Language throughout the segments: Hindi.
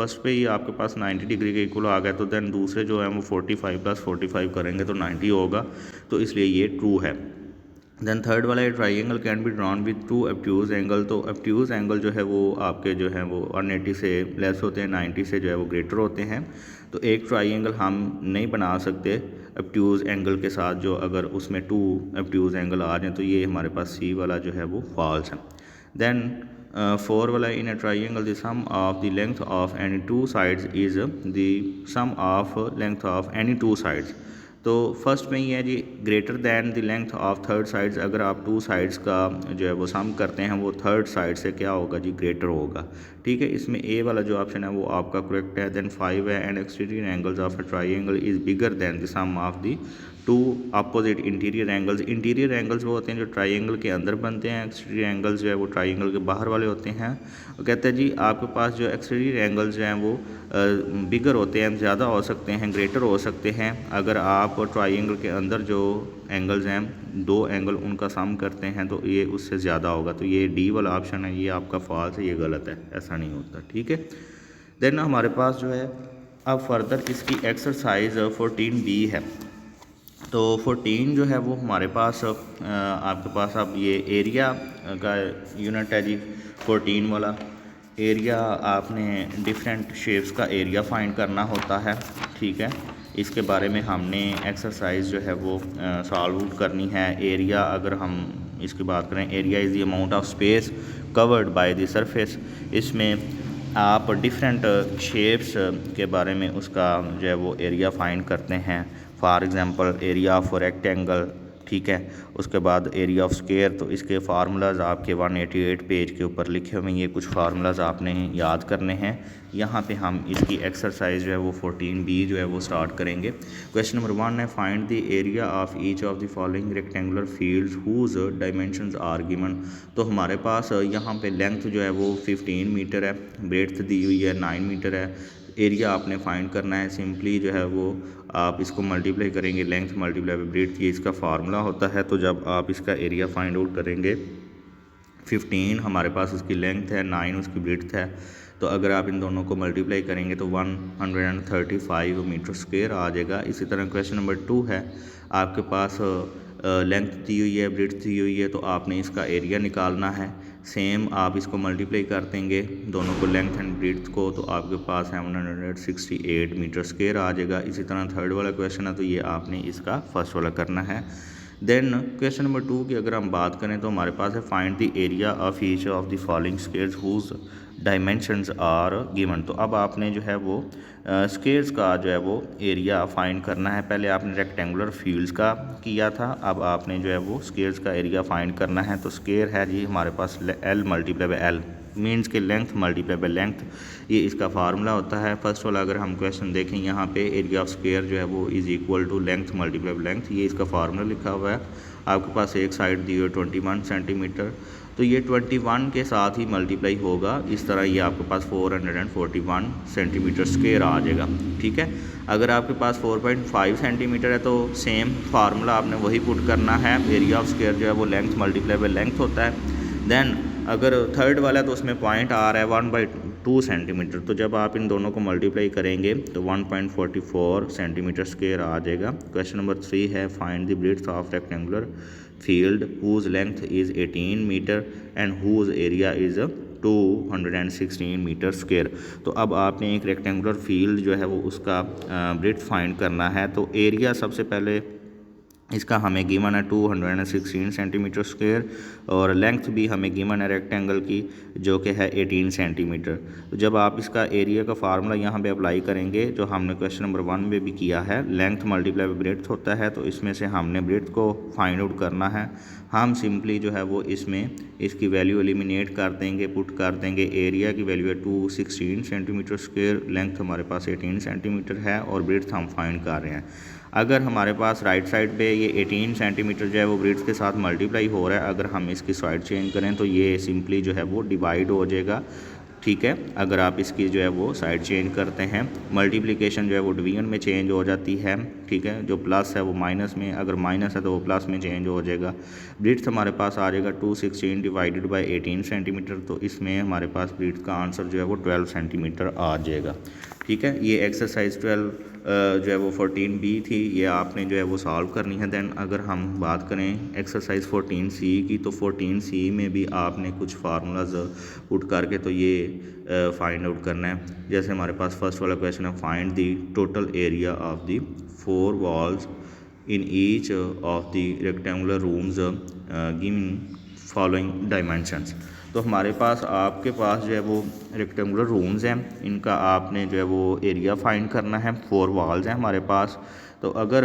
फर्स्ट पे ही आपके पास 90 डिग्री के इक्वल आ गया, तो देन दूसरे जो है वो 45 + 45 करेंगे तो 90 होगा, तो इसलिए ये ट्रू है। देन थर्ड वाला है triangle can be drawn with two obtuse angle. तो ऑब्ट्यूज एंगल जो है वो आपके जो है वो 180 से लेस होते हैं, 90 से जो है वो ग्रेटर होते हैं। तो एक ट्राइंगल हम नहीं बना सकते ऑब्ट्यूज एंगल के साथ, जो अगर उसमें 2 ऑब्ट्यूज एंगल आ जाए, तो ये हमारे पास सी वाला जो है वो फॉल्स है। देन 4 वाला in a triangle the sum of the length of any 2 sides is the sum of length of any 2 sides. तो फर्स्ट में ये है जी greater than the length of third sides. अगर आप 2 साइड्स का जो है वो सम करते हैं, वो थर्ड साइड से क्या होगा जी, ग्रेटर होगा। ठीक है, इसमें ए वाला जो ऑप्शन है वो आपका करेक्ट है। देन 5 है and exterior angles of a triangle is bigger than the sum of the 2 opposite interior angles. Interior angles वो होते हैं जो ट्राइंगल के अंदर बनते हैं, एक्सटीरियर एंगल्स जो है वो ट्राइंगल के बाहर वाले होते हैं। वो कहते हैं जी आपके पास जो एक्सटीरियर एंगल्स जो हैं वो बिगर होते हैं, ज़्यादा हो सकते हैं, ग्रेटर हो सकते हैं। अगर आप ट्राइंगल के अंदर जो एंगल्स हैं, 2 एंगल उनका सम करते हैं, तो ये उससे ज़्यादा होगा। तो ये डी वाला ऑप्शन है, ये आपका फॉल्स है, ये गलत है, ऐसा नहीं होता। ठीक है, देन हमारे पास जो है अब फर्दर इसकी एक्सरसाइज 14B है। तो 14 जो है वो हमारे पास आपके पास अब ये एरिया का यूनिट है जी 14 वाला। एरिया आपने डिफरेंट शेप्स का एरिया फाइंड करना होता है। ठीक है, इसके बारे में हमने एक्सरसाइज जो है वो सॉल्व आउट करनी है। एरिया अगर हम इसकी बात करें, area is the amount of space covered by the surface. इसमें आप डिफरेंट शेप्स के बारे में उसका जो है वो एरिया फाइंड करते हैं। For example area of rectangle, ठीक है, उसके बाद एरिया ऑफ स्क्वायर। तो इसके फार्मूलाज आपके 188 पेज के ऊपर लिखे हुए हैं, ये कुछ फार्मूलाज आपने याद करने हैं। यहाँ पे हम इसकी एक्सरसाइज जो है वो 14B जो है वो स्टार्ट करेंगे। क्वेश्चन नंबर 1 है find the area of each of the following rectangular fields whose dimensions are given. तो हमारे पास यहाँ पे लेंथ जो है वो 15 मीटर है, ब्रेड्थ दी हुई है 9 मीटर है। एरिया आपने फाइंड करना है, सिंपली जो है वो आप इसको मल्टीप्लाई करेंगे, लेंथ मल्टीप्लाई बाय ब्रेड्थ, ये इसका फार्मूला होता है। तो जब आप इसका एरिया फाइंड आउट करेंगे, 15 हमारे पास उसकी लेंथ है, 9 उसकी ब्रेड्थ है, तो अगर आप इन दोनों को मल्टीप्लाई करेंगे तो 135 मीटर स्क्वायर आ जाएगा। इसी तरह क्वेश्चन नंबर 2 है, आपके पास लेंथ दी हुई है, ब्रेड्थ दी हुई है, तो आपने इसका एरिया निकालना है। सेम आप इसको मल्टीप्लाई कर देंगे दोनों को, लेंथ एंड ब्रेड्थ को, तो आपके पास 768 मीटर स्क्वायर आ जाएगा। इसी तरह थर्ड वाला क्वेश्चन है, तो ये आपने इसका फर्स्ट वाला करना है। देन क्वेश्चन नंबर 2 की अगर हम बात करें तो हमारे पास है find the area of each of the following squares whose dimensions are given. तो अब आपने जो है वो स्क्वायर्स का जो है वो एरिया फाइंड करना है। पहले आपने रेक्टेंगुलर फील्ड्स का किया था, अब आपने जो है वो स्क्वायर्स का एरिया फाइंड करना है। तो स्क्वायर है जी हमारे पास L multiply by L means के लेंथ मल्टीप्लाई बाय लेंथ, ये इसका फार्मूला होता है। फर्स्ट वाला अगर हम क्वेश्चन देखें, यहाँ पे एरिया ऑफ स्क्वायर जो है वो is equal to length multiply by length, ये इसका फार्मूला लिखा हुआ है। आपके पास एक साइड दी हुई 21 सेंटीमीटर, तो ये 21 के साथ ही मल्टीप्लाई होगा, इस तरह ये आपके पास 441 सेंटीमीटर स्क्वायर आ जाएगा। ठीक है, अगर आपके पास 4.5 सेंटीमीटर है तो सेम फार्मूला आपने वही पुट करना है। एरिया ऑफ स्क्वायर जो है वो लेंथ मल्टीप्लाई बाय लेंथ होता है। देन अगर थर्ड वाला तो उसमें पॉइंट आ रहा है 1/2 सेंटीमीटर, तो जब आप इन दोनों को मल्टीप्लाई करेंगे तो 1.44 सेंटीमीटर स्क्वायर आ जाएगा। क्वेश्चन नंबर 3 है find the breadth of rectangular field whose length is 18 metre and whose area is 216 metre square. तो अब आपने एक रेक्टेंगुलर फील्ड जो है वो उसका ब्रेड्थ फाइंड करना है। तो एरिया सबसे पहले इसका हमें गिवन है 216 सेंटीमीटर स्क्वायर, और लेंथ भी हमें गिवन है रेक्टेंगल की जो कि है 18 सेंटीमीटर। तो जब आप इसका एरिया का फार्मूला यहाँ पे अप्लाई करेंगे, जो हमने क्वेश्चन नंबर 1 में भी किया है, लेंथ मल्टीप्लाई बाय ब्रेड्थ होता है, तो इसमें से हमने ब्रेड्थ को फाइंड आउट करना है। हम सिंपली जो है वो इसमें इसकी वैल्यू एलिमिनेट कर देंगे, पुट कर देंगे। एरिया की वैल्यू है 216 सेंटीमीटर स्क्वायर, लेंथ हमारे पास 18 सेंटीमीटर है और ब्रेड्थ हम फाइंड कर रहे हैं। अगर हमारे पास राइट साइड पे ये 18 सेंटीमीटर जो है वो ब्रेड्थ के साथ मल्टीप्लाई हो रहा है, अगर हम इसकी साइड चेंज करें तो ये सिंपली जो है वो डिवाइड हो जाएगा। ठीक है। अगर आप इसकी जो है वो साइड चेंज करते हैं, मल्टीप्लिकेशन जो है वो डिवीजन में चेंज हो जाती है, ठीक है। जो प्लस है वो माइनस में, अगर माइनस है तो वो प्लस में चेंज हो जाएगा। ब्रीड्थ हमारे पास आ जाएगा 216 डिवाइडेड बाय 18 सेंटीमीटर, तो इसमें हमारे पास ब्रीड्थ का आंसर जो है वो 12 सेंटीमीटर आ जाएगा, ठीक है। ये एक्सरसाइज 12 जो है वो 14B थी, ये आपने जो है वो सॉल्व करनी है। दैन अगर हम बात करें एक्सरसाइज 14C की, तो 14C में भी आपने कुछ फार्मूलाज पुट करके तो ये फाइंड आउट करना है। जैसे हमारे पास फर्स्ट वाला क्वेश्चन है, find the total area of the 4 walls in each of the rectangular rooms giving following dimensions. तो हमारे पास आपके पास जो है वो रेक्टेंगुलर रूम्स हैं, इनका आपने जो है वो एरिया फाइंड करना है। 4 वॉल्स हैं हमारे पास। तो अगर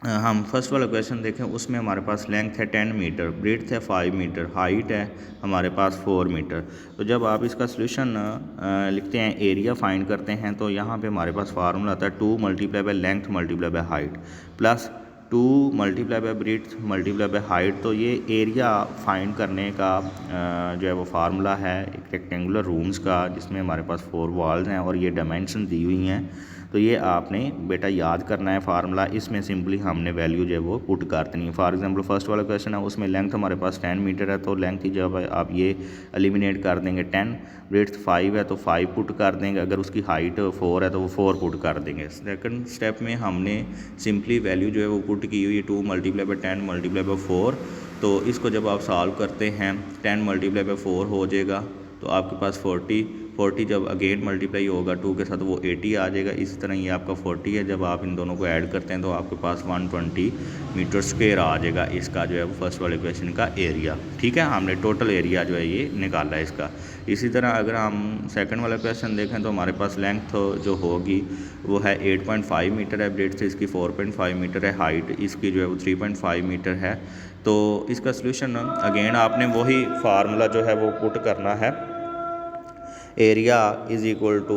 हम फर्स्ट वाला क्वेश्चन देखें, उसमें हमारे पास लेंथ है 10 मीटर, ब्रेड्थ है 5 मीटर, हाइट है हमारे पास 4 मीटर। तो जब आप इसका सोल्यूशन लिखते हैं, एरिया फाइंड करते हैं, तो यहाँ पे हमारे पास फार्मूला आता है 2 multiply by length multiply by height plus 2 multiply by breadth multiply by height. तो ये एरिया फाइंड करने का जो है वो फार्मूला है एक रेक्टेंगुलर रूम्स का, जिसमें हमारे पास 4 वॉल्स हैं और ये डायमेंशन दी हुई हैं। तो ये आपने बेटा याद करना है फार्मूला। इसमें सिंपली हमने वैल्यू जो है वो पुट कर देनी है। फॉर एग्जांपल फर्स्ट वाला क्वेश्चन है, उसमें लेंथ हमारे पास 10 मीटर है, तो लेंथ की जब आप ये एलिमिनेट कर देंगे 10, ब्रेड्थ 5 है तो 5 पुट कर देंगे, अगर उसकी हाइट 4 है तो वो 4 पुट कर देंगे। सेकंड स्टेप में हमने सिंपली वैल्यू जो है वो पुट की हुई है 2 मल्टीप्लाई बाय 10 मल्टीप्लाई बाय 4। तो इसको जब आप सॉल्व करते हैं 10 मल्टीप्लाई बाय 4 हो जाएगा, तो आपके पास 40 जब अगेन मल्टीप्लाई होगा 2 के साथ वो 80 आ जाएगा। इसी तरह ये आपका 40 है, जब आप इन दोनों को ऐड करते हैं तो आपके पास 120 मीटर स्क्वायर आ जाएगा इसका जो है वो फर्स्ट वाले क्वेश्चन का एरिया, ठीक है। हमने टोटल एरिया जो है ये निकाला है इसका। इसी तरह अगर हम सेकंड वाला क्वेश्चन देखें, तो हमारे पास लेंथ जो होगी वो है 8.5 मीटर है, ब्रेड्थ से इसकी 4.5 मीटर है, हाइट इसकी जो है वो 3.5 मीटर है। तो इसका सोल्यूशन अगेन आपने वही फार्मूला जो है वो पुट करना है, area is equal to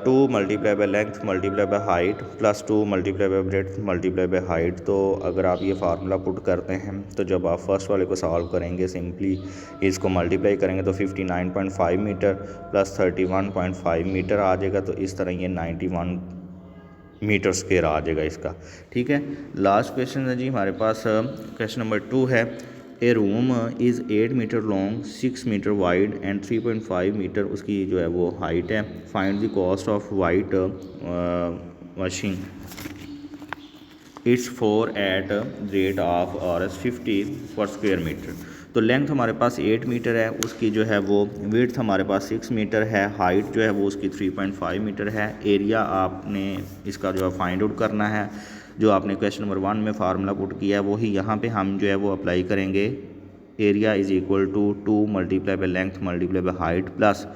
2 multiply by length multiply by height plus 2 multiply by breadth multiply by height. तो अगर आप ये फार्मूला पुट करते हैं, तो जब आप फर्स्ट वाले को सॉल्व करेंगे सिंपली इसको मल्टीप्लाई करेंगे तो 59.5 मीटर प्लस 31.5 मीटर आ जाएगा। तो इस तरह ये 91 मीटर स्क्वायर आ जाएगा इसका, ठीक है। लास्ट क्वेश्चन है जी हमारे पास, क्वेश्चन नंबर 2 है, a room is 8 meter long 6 meter wide and 3.5 meter उसकी जो है वो हाइट है। Find the cost of white washing its 4 at rate of Rs 50 पर स्क्वायर मीटर। तो लेंथ हमारे पास 8 मीटर है, उसकी जो है वो विड्थ हमारे पास 6 मीटर है, हाइट जो है वो उसकी 3.5 मीटर है। एरिया आपने इसका जो है फाइंड आउट करना है। जो आपने क्वेश्चन नंबर 1 में फार्मूला पुट किया है वही यहाँ पे हम जो है वो अप्लाई करेंगे। Area is equal to 2 multiply by length multiply by height plus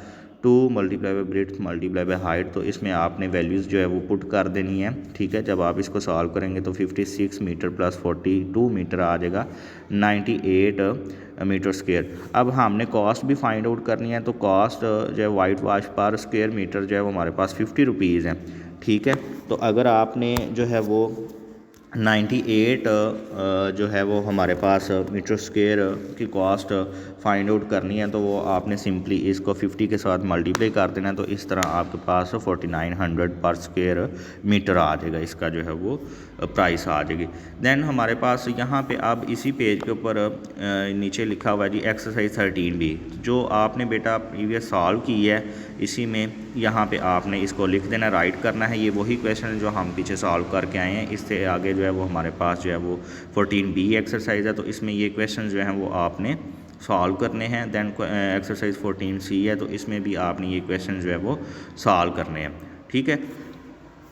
2 multiply by breadth multiply by height. तो इसमें आपने वैल्यूज़ जो है वो पुट कर देनी है, ठीक है। जब आप इसको सॉल्व करेंगे तो 56 मीटर प्लस 42 मीटर आ जाएगा, 98 मीटर स्क्वायर। अब हमने कॉस्ट भी फाइंड आउट करनी है, तो कॉस्ट जो है वाइट वॉश पर स्क्वायर मीटर जो है वो हमारे पास 50 रुपीज़ है, ठीक है। तो अगर आपने जो है वो 98 जो है वो हमारे पास मीटर स्क्वायर की कॉस्ट फाइंड आउट करनी है, तो वो आपने सिंपली इसको 50 के साथ मल्टीप्लाई कर देना है। तो इस तरह आपके पास 4900 पर स्क्वायर मीटर आ जाएगा, इसका जो है वो प्राइस आ जाएगी। देन हमारे पास यहाँ पे अब इसी पेज के ऊपर नीचे लिखा हुआ है जी एक्सरसाइज 13B, जो आपने बेटा प्रीवियस सॉल्व की है, इसी में यहाँ पे आपने इसको लिख देना, राइट करना है। ये वही क्वेश्चन है जो हम पीछे सॉल्व करके आए हैं। इससे आगे जो है वो हमारे पास जो है वो 14B एक्सरसाइज है, तो इसमें ये क्वेश्चन जो हैं वो आपने सॉल्व करने हैं। दैन एक्सरसाइज 14C है, तो इसमें भी आपने ये क्वेश्चन जो है वो सॉल्व करने हैं, ठीक है।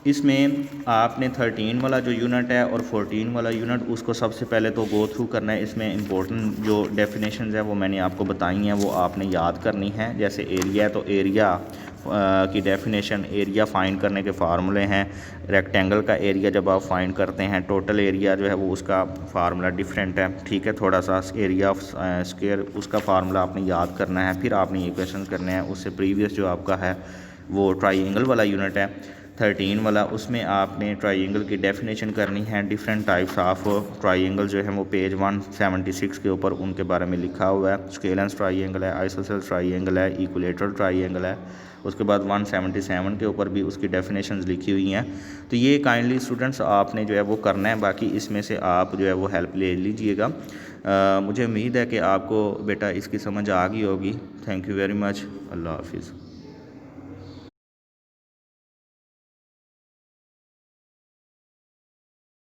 इसमें आपने 13 वाला जो यूनिट है और 14 वाला यूनिट, उसको सबसे पहले तो गो थ्रू करना है। इसमें इंपॉर्टेंट जो डेफिनेशंस है वो मैंने आपको बताई हैं, वो आपने याद करनी है। जैसे एरिया है तो एरिया की डेफिनेशन, एरिया फाइंड करने के फार्मूले हैं। रेक्टेंगल का एरिया जब आप फाइंड करते हैं, टोटल एरिया जो है वो उसका फार्मूला डिफरेंट है, ठीक है। थोड़ा सा एरिया ऑफ स्क्वायर उसका फार्मूला आपने याद करना है। फिर आपने ये क्वेश्चन करने हैं। उससे प्रीवियस जो आपका है वो ट्राइंगल वाला यूनिट है, 13 वाला, उसमें आपने ट्राइंगल की डेफिनेशन करनी है। डिफरेंट टाइप्स ऑफ ट्राइंगल जो है वो पेज 176 के ऊपर उनके बारे में लिखा हुआ है। स्केलेंस ट्राइंगल है, आइसोसेलेस ट्राइंगल है, इक्विलेटरल ट्राइंगल है। उसके बाद 177 के ऊपर भी उसकी डेफिनेशंस लिखी हुई हैं। तो ये काइंडली स्टूडेंट्स आपने जो है वो करना है, बाकी इसमें से आप जो है वो हेल्प ले लीजिएगा। मुझे उम्मीद है कि आपको बेटा इसकी समझ आ गई होगी। Thank you very much. अल्लाह हाफिज़।